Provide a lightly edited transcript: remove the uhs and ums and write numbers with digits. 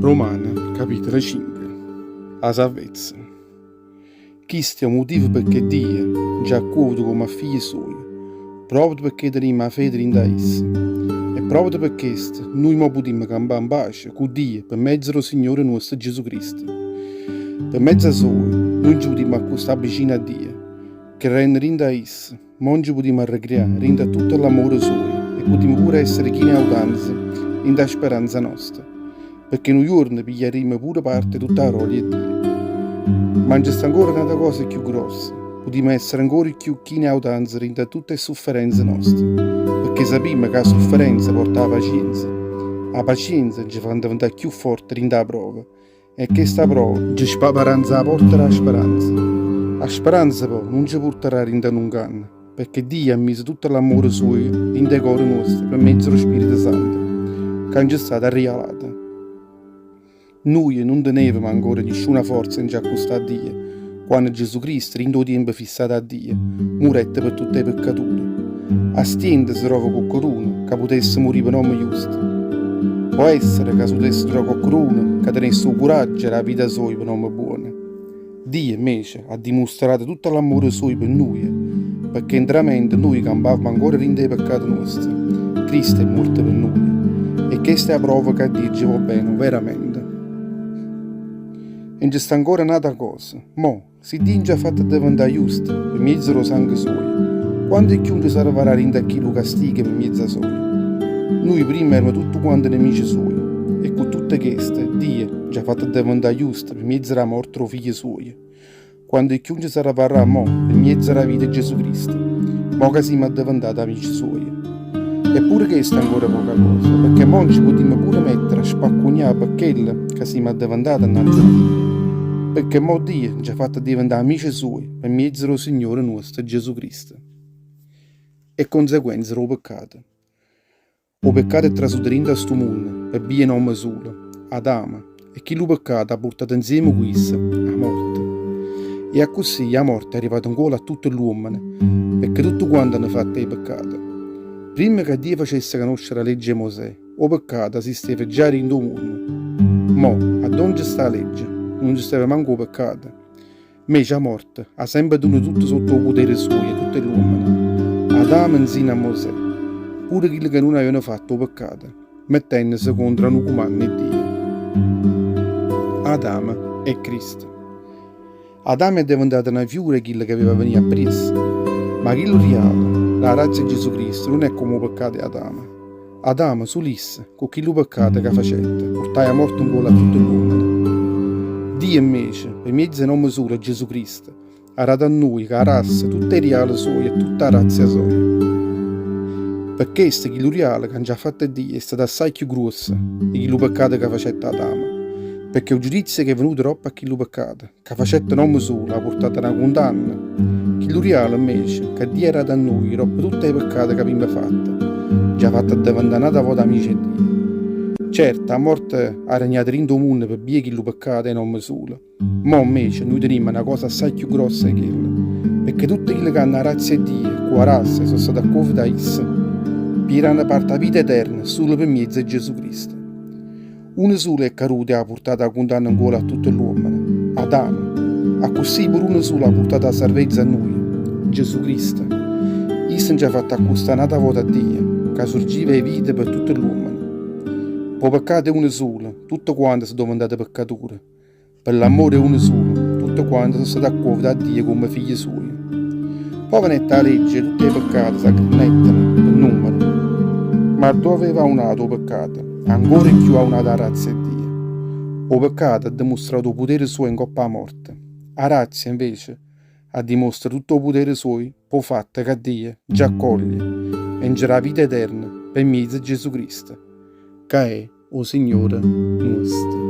Romana, capitolo 5. La salvezza. Questo è un motivo perché Dio ci ha accolto come figli suoi, proprio perché teniamo la fede in esso. E proprio per questo noi possiamo campare in pace con Dio per mezzo del Signore nostro Gesù Cristo. Per mezzo suo noi ci possiamo accostare vicino a Dio, che rende in esso, non ci possiamo arrecreare, rende tutto l'amore suo e possiamo pure essere chini audanze in la speranza nostra, perché noi giorni piglieremo pure parte tutta la gloria di Dio. Ma c'è ancora un'altra cosa più grossa, possiamo essere ancora più chini audanze in tutte le sofferenze nostre, perché sappiamo che la sofferenza porta alla pazienza ci fa diventare più forte in la prova, e questa prova ci spaparanza la porta alla speranza. La speranza poi non ci porterà in un canno, perché Dio ha messo tutto l'amore suo in il cuore nostro per mezzo dello Spirito Santo, che ci è stata rivelata. Noi non tenevamo ancora nessuna forza in accostare a Dio, quando Gesù Cristo, in tutto tempo fissato a Dio, morette per tutti i peccatori. A stiente si trova qualcuno che potesse morire per nome giusto. Può essere che si potesse trovare qualcuno che tenesse il coraggio e la vita sua per nome buono. Dio invece ha dimostrato tutto l'amore suo per noi, perché interamente noi campavamo ancora in dei peccati nostri. Cristo è morto per noi, e questa è la prova che Dio ci va bene veramente. E c'è ancora un'altra cosa. Se Dio ci ha fatto diventare giusti per mezzo dello sangue suo, quando è che ci salverà in chi lo castiga per mezzo suo? Noi prima eravamo tutti quanti nemici suoi, e con tutte queste Dio ci ha fatto diventare giusti per mezzo della morte del figlio suo. Quando è che ci salverà per mezzo della vita di Gesù Cristo, che siamo diventati amici suoi. Eppure questa è ancora poca cosa, perché non ci possiamo pure mettere a spaccugnare per quello che siamo diventati innanzi a Dio. Perché Dio ci ha fatto diventare amici suoi per mezzo del Signore nostro Gesù Cristo. E conseguenze del peccato. Il peccato è trasudito in questo mondo per via nome solo, Adamo, e chi lo peccato ha portato insieme con esso la morte. E così la morte è arrivata ancora a tutti gli uomini, perché tutti quanti hanno fatto il peccato. Prima che Dio facesse conoscere la legge a Mosè, il peccato esisteva già in questo mondo. Ad dove sta la legge? Non ci stava manco il peccato. Invece la morte ha sempre tenuto tutto sotto il potere suo e tutti gli uomini. Adamo insegna a Mosè, pure quelli che non avevano fatto il peccato, mettendosi contro un comando di Dio. Adamo è Cristo. Adamo è diventato una figura di quello che aveva venuto appresso, ma quello reale, la razza di Gesù Cristo, non è come il peccato di Adamo. Adamo solisse, con quello peccato che facette, portava a morte un gol a tutti gli uomini. Dio invece, per mezzo del nome solo Gesù Cristo, ha dato a noi che la razza, tutta il reale sua e tutta la razza sua. Per questo che lo reale che ha già fatto Dio è stato assai più grosso di quello peccato che facette Adamo. Perché il giudizio che è venuto troppo a quello peccato, che facette nome solo, ha portato una condanna. Quello reale invece, che Dio era da noi, troppo tutti i peccati che abbiamo fatto, ci ha fatto diventare una volta amici di Dio. Certo, la morte ha regnato in questo mondo per via che lo peccato è nome solo. Ma invece noi teniamo una cosa assai più grossa che quella. Perché tutti quelli che hanno la razza di Dio, con la razza, sono stati accolti da esso, pigliano parte la vita eterna solo per mezzo di Gesù Cristo. Uno solo è caduto e ha portato la condanna ancora a tutti gli uomini, Adamo. A così per uno solo ha portato la salvezza a noi, Gesù Cristo. Esso ci ha fatto accostare un'altra volta a Dio, che sorgiva le vite per tutti gli uomini. Il peccato è uno solo, tutto quanto sono diventati peccatori. Per l'amore è uno solo, tutto quanto sono stati accolti a Dio come figli suoi. Poi venette la legge, tutti i peccati si aggronettano per numero. Ma dove aveva unato il peccato, ancora più ha unato la razza di Dio. Il peccato ha dimostrato il potere suo in coppa a morte. La razza invece ha dimostrato tutto il potere suo, per fatto che Dio ci accoglie e ci dà la vita eterna per mezzo di Gesù Cristo, che è o Signore nostro.